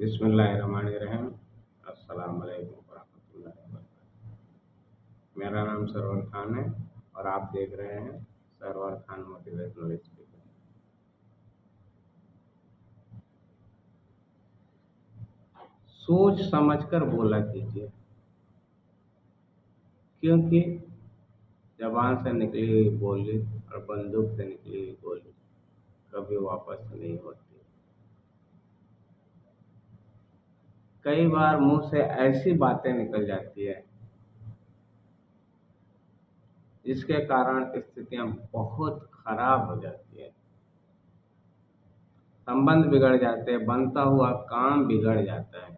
बिस्मिल्लाहिर्रहमानिर्रहीम। अस्सलाम वालेकुम वरहमतुल्लाहि वबरकातुहू। मेरा नाम सरवर खान है और आप देख रहे हैं सरवर खान मोटिवेशनल स्पीकर। सोच समझकर बोला कीजिए, क्योंकि जबान से निकली हुई बोली और बंदूक से निकली हुई गोली कभी वापस नहीं होती। कई बार मुंह से ऐसी बातें निकल जाती है जिसके कारण स्थितियां बहुत खराब हो जाती है, संबंध बिगड़ जाते हैं, बनता हुआ काम बिगड़ जाता है,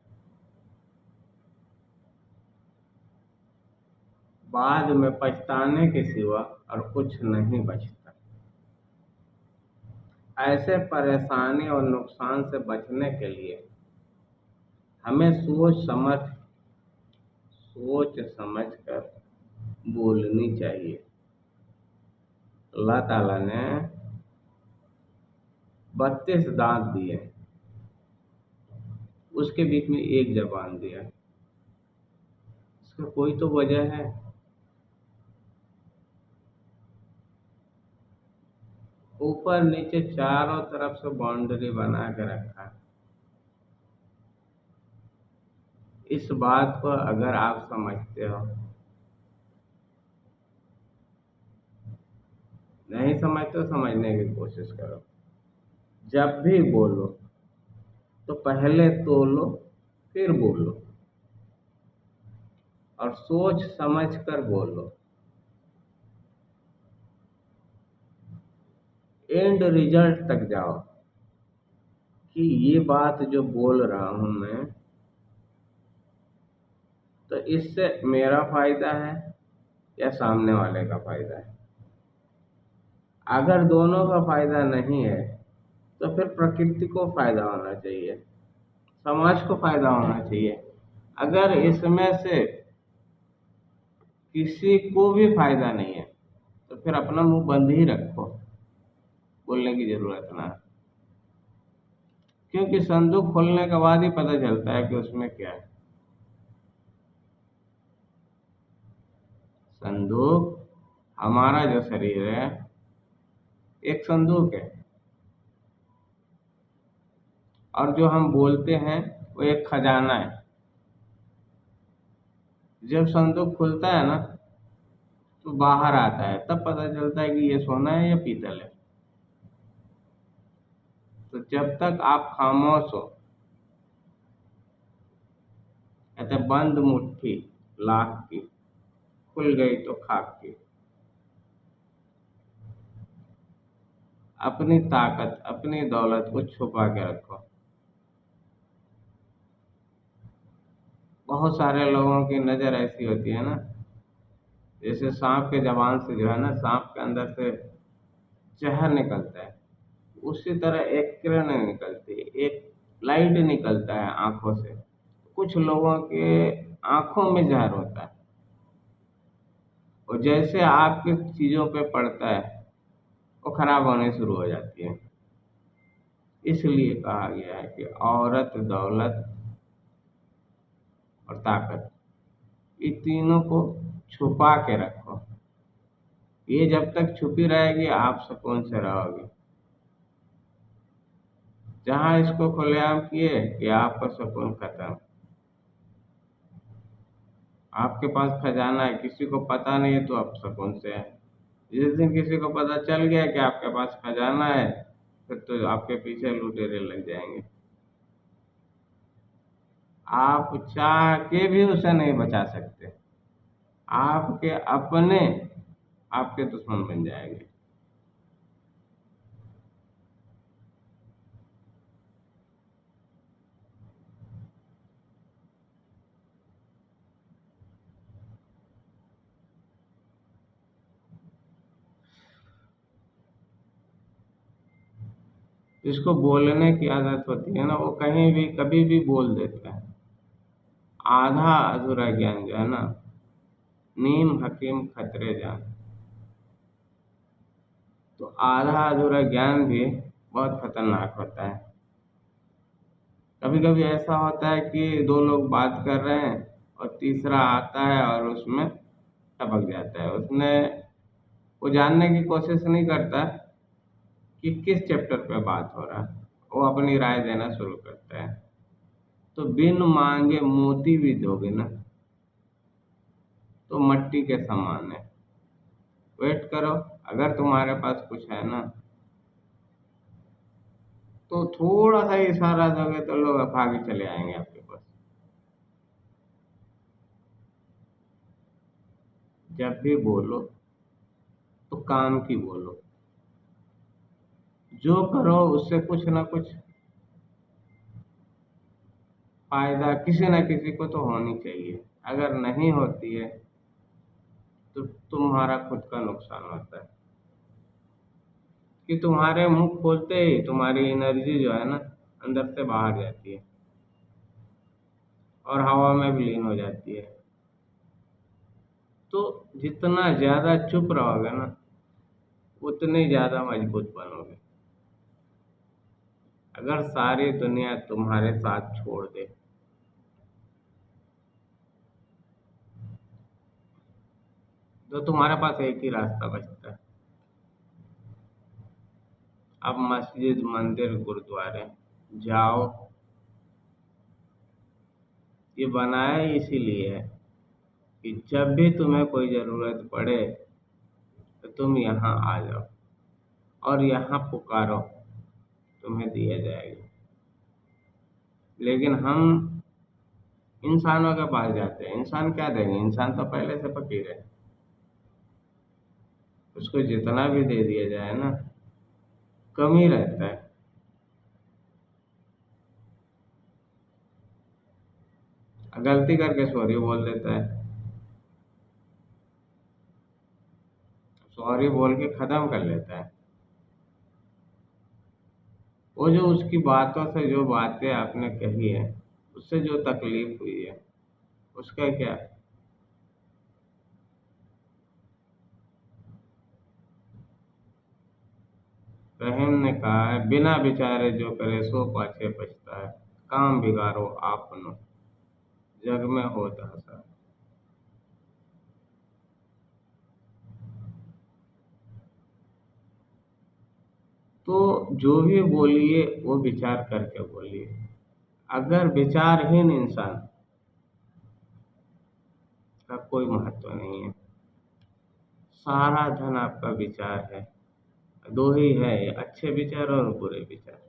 बाद में पछताने के सिवा और कुछ नहीं बचता। ऐसे परेशानी और नुकसान से बचने के लिए हमें सोच समझ कर बोलनी चाहिए। अल्लाह ताला ने 32 दांत दिए, उसके बीच में एक जबान दिया। इसका कोई तो वजह है। ऊपर नीचे चारों तरफ से बाउंड्री बना के रखा है। इस बात को अगर आप समझते हो, नहीं समझते तो समझने की कोशिश करो। जब भी बोलो तो पहले तोलो फिर बोलो और सोच समझ कर बोलो। एंड रिजल्ट तक जाओ कि ये बात जो बोल रहा हूं मैं, तो इससे मेरा फायदा है या सामने वाले का फायदा है। अगर दोनों का फायदा नहीं है तो फिर प्रकृति को फायदा होना चाहिए, समाज को फायदा होना चाहिए। अगर इसमें से किसी को भी फायदा नहीं है तो फिर अपना मुंह बंद ही रखो, बोलने की जरूरत ना है। क्योंकि संदूक खोलने के बाद ही पता चलता है कि उसमें क्या है। संदूक, हमारा जो शरीर है एक संदूक है, और जो हम बोलते हैं वो एक खजाना है। जब संदूक खुलता है ना तो बाहर आता है, तब पता चलता है कि ये सोना है या पीतल है। तो जब तक आप खामोश हो, कहते बंद मुट्ठी लाख की, खुल गई तो खाक की। अपनी ताकत, अपनी दौलत को छुपा के रखो। बहुत सारे लोगों की नजर ऐसी होती है ना, जैसे सांप के जबान से जो है ना, सांप के अंदर से जहर निकलता है, उसी तरह एक किरण निकलती है, एक लाइट निकलता है आंखों से। कुछ लोगों के आंखों में जहर होता है, और जैसे आपकी चीजों पे पड़ता है वो खराब होने शुरू हो जाती है। इसलिए कहा गया है कि औरत, दौलत और ताकत, ये तीनों को छुपा के रखो। ये जब तक छुपी रहेगी आप सुकून से रहोगे। जहां इसको खुलेआम किए कि आपका सुकून खत्म। आपके पास खजाना है, किसी को पता नहीं है तो आप सुकून से है। जिस दिन किसी को पता चल गया कि आपके पास खजाना है, फिर तो आपके पीछे लुटेरे लग जाएंगे। आप चाह के भी उसे नहीं बचा सकते। आपके अपने आपके दुश्मन बन जाएंगे। जिसको बोलने की आदत होती है ना, वो कहीं भी कभी भी बोल देता है। आधा अधूरा ज्ञान जो है ना, नीम हकीम खतरे जान। तो आधा अधूरा ज्ञान भी बहुत खतरनाक होता है। कभी कभी ऐसा होता है कि दो लोग बात कर रहे हैं और तीसरा आता है और उसमें टपक जाता है। उसने वो जानने की कोशिश नहीं करता कि किस चैप्टर पे बात हो रहा है, वो अपनी राय देना शुरू करता है। तो बिन मांगे मोती भी दोगे ना तो मट्टी के समान है। वेट करो, अगर तुम्हारे पास कुछ है ना तो थोड़ा सा इशारा दोगे तो लोग भागे चले आएंगे आपके पास। जब भी बोलो तो काम की बोलो, जो करो उससे कुछ ना कुछ फायदा किसी न किसी को तो होनी चाहिए। अगर नहीं होती है तो तुम्हारा खुद का नुकसान होता है कि तुम्हारे मुंह खोलते ही तुम्हारी एनर्जी जो है ना अंदर से बाहर जाती है और हवा में विलीन हो जाती है। तो जितना ज्यादा चुप रहोगे ना उतने ज्यादा मजबूत बनोगे। अगर सारी दुनिया तुम्हारे साथ छोड़ दे तो तुम्हारे पास एक ही रास्ता बचता है। अब मस्जिद मंदिर गुरुद्वारे जाओ, ये बनाया ही इसीलिए है कि जब भी तुम्हें कोई जरूरत पड़े तो तुम यहाँ आ जाओ और यहाँ पुकारो, तुम्हें दिया जाएगा। लेकिन हम इंसानों के पास जाते हैं, इंसान क्या देंगे? इंसान तो पहले से फकीर है, उसको जितना भी दे दिया जाए ना कम ही रहता है। गलती करके सॉरी बोल देता है, सॉरी बोल के खत्म कर लेता है। वो जो उसकी बातों से जो बातें आपने कही है, उससे जो तकलीफ हुई है, उसका क्या? रहीम ने कहा है, बिना विचारे जो करे सो पाछे पछता है, काम बिगाड़ो आपनो जग में होत हंसा। तो जो भी बोलिए वो विचार करके बोलिए। अगर विचारहीन इंसान का कोई महत्व नहीं है। सारा धन आपका विचार है। दो ही है, अच्छे विचार और बुरे विचार।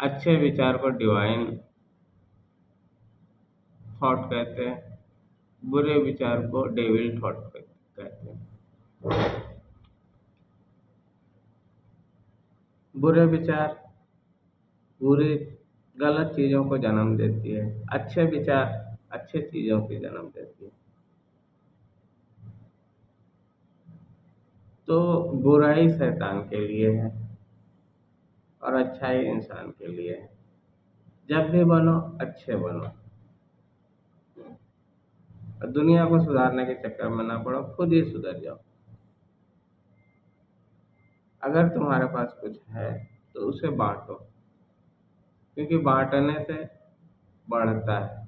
अच्छे विचार को डिवाइन थॉट कहते हैं, बुरे विचार को डेविल थॉट कहते हैं। बुरे विचार बुरी गलत चीजों को जन्म देती है, अच्छे विचार अच्छे चीजों की जन्म देती है। तो बुराई शैतान के लिए है और अच्छाई इंसान के लिए है। जब भी बनो अच्छे बनो और दुनिया को सुधारने के चक्कर में ना पड़ो, खुद ही सुधर जाओ। अगर तुम्हारे पास कुछ है तो उसे बांटो, क्योंकि बांटने से बढ़ता है।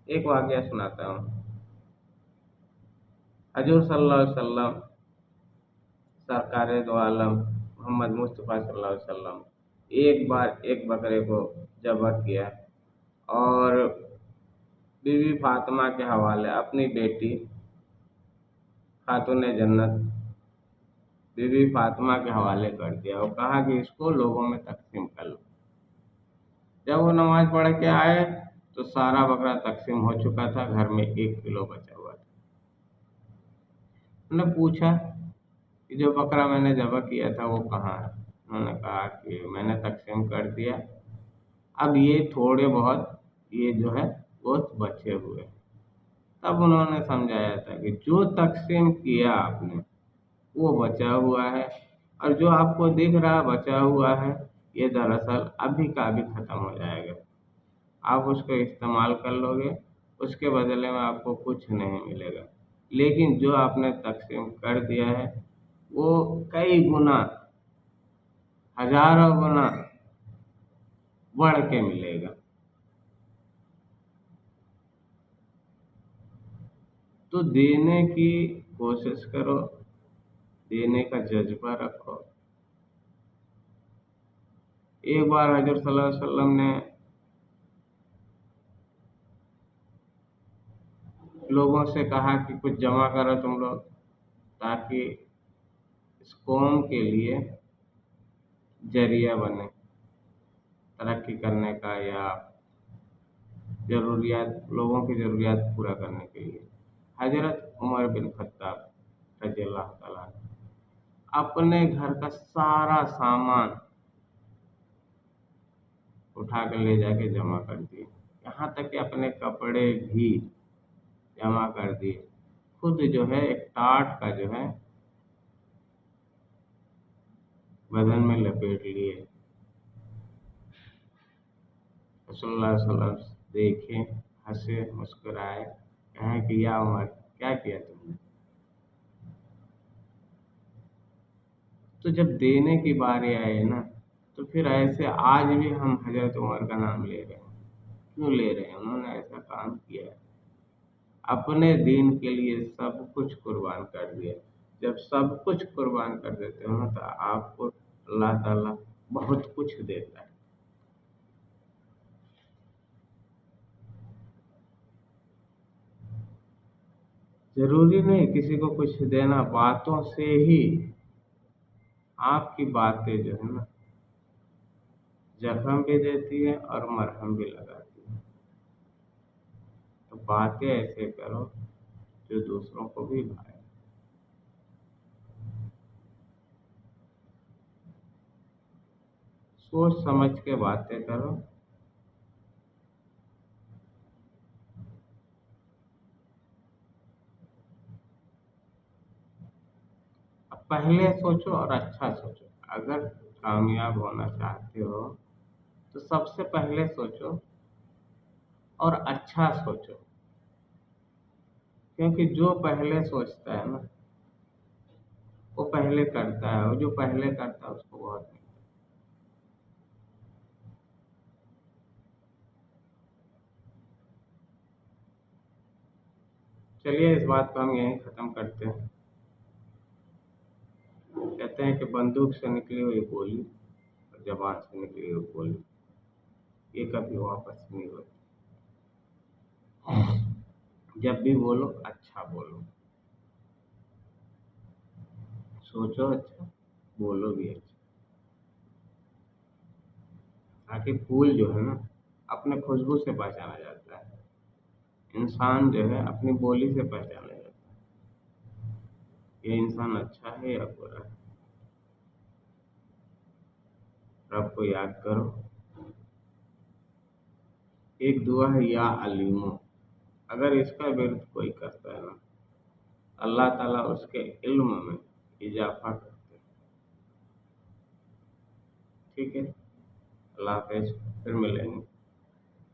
एक वाकया सुनाता हूँ। हजूर सल्लल्लाहु अलैहि वसल्लम, सरकार दो आलम मोहम्मद मुस्तफ़ा सल्लल्लाहु अलैहि वसल्लम, एक बार एक बकरे को ज़बह किया और बीवी फातिमा के हवाले अपनी बेटी खातून जन्नत बीवी फातिमा के हवाले कर दिया और कहा कि इसको लोगों में तकसीम कर लो। जब वो नमाज पढ़ के आए तो सारा बकरा तकसीम हो चुका था, घर में 1 किलो बचा हुआ था। उन्होंने पूछा कि जो बकरा मैंने ज़बह किया था वो कहाँ है? उन्होंने कहा कि मैंने तकसीम कर दिया, अब ये थोड़े बहुत ये जो है गोश्त बचे हुए। तब उन्होंने समझाया था कि जो तकसीम किया आपने वो बचा हुआ है और जो आपको दिख रहा बचा हुआ है ये दरअसल अभी का अभी खत्म हो जाएगा। आप उसको इस्तेमाल कर लोगे, उसके बदले में आपको कुछ नहीं मिलेगा। लेकिन जो आपने तकसीम कर दिया है वो कई गुना हजारों गुना बढ़ के मिलेगा। तो देने की कोशिश करो, देने का जज्बा रखो। एक बार हजरत सल्लल्लाहु अलैहि वसल्लम ने लोगों से कहा कि कुछ जमा करो तुम लोग, ताकि इस कौम के लिए जरिया बने तरक्की करने का, या जरूरियात, लोगों की ज़रूरियात पूरा करने के लिए। हज़रत उमर बिन खत्ताब रज़ियल्लाहु ताला अन्हु अपने घर का सारा सामान उठा कर ले जाके जमा कर दिए, यहाँ तक कि अपने कपड़े भी जमा कर दिए। खुद जो है एक टाट का जो है बदन में लपेट लिए। रसूलुल्लाह सल्लल्लाहु अलैहि वसल्लम देखे, हंसे, मुस्कुराए, कहें कि या उमर, क्या किया तुमने? तो जब देने की बारी आए ना, तो फिर ऐसे आज भी हम हजरत उमर का नाम ले रहे हैं। क्यों ले रहे हैं? उन्होंने ऐसा काम किया है, अपने दीन के लिए सब कुछ कुर्बान कर दिया। जब सब कुछ कुर्बान कर देते हो ना, तो आपको अल्लाह ताला बहुत कुछ देता है। जरूरी नहीं किसी को कुछ देना, बातों से ही आपकी बातें जो है ना जख्म भी देती है और मरहम भी लगाती है। तो बातें ऐसे करो जो दूसरों को भी भाए। सोच समझ के बातें करो। अब पहले सोचो और अच्छा सोचो। अगर कामयाब होना चाहते हो तो सबसे पहले सोचो और अच्छा सोचो, क्योंकि जो पहले सोचता है ना वो पहले करता है, और जो पहले करता है उसको बहुत मिलता है। चलिए इस बात को हम यहीं ख़त्म करते हैं। कहते हैं कि बंदूक से निकली हुई गोली और जबान से निकली हुई गोली ये कभी वापस नहीं होती। जब भी बोलो अच्छा बोलो, सोचो अच्छा, बोलो भी अच्छा। ताकि फूल जो है ना अपने खुशबू से पहचाना जाता है, इंसान जो है अपनी बोली से पहचाना जाता है। ये इंसान अच्छा है या बुरा है। रब को याद करो। एक दुआ है, या अलीमो, अगर इसका विरुद्ध कोई करता है ना, अल्लाह ताला उसके इल्म में इजाफा करते हैं। ठीक है, अल्लाह हाफ़िज़, फिर मिलेंगे।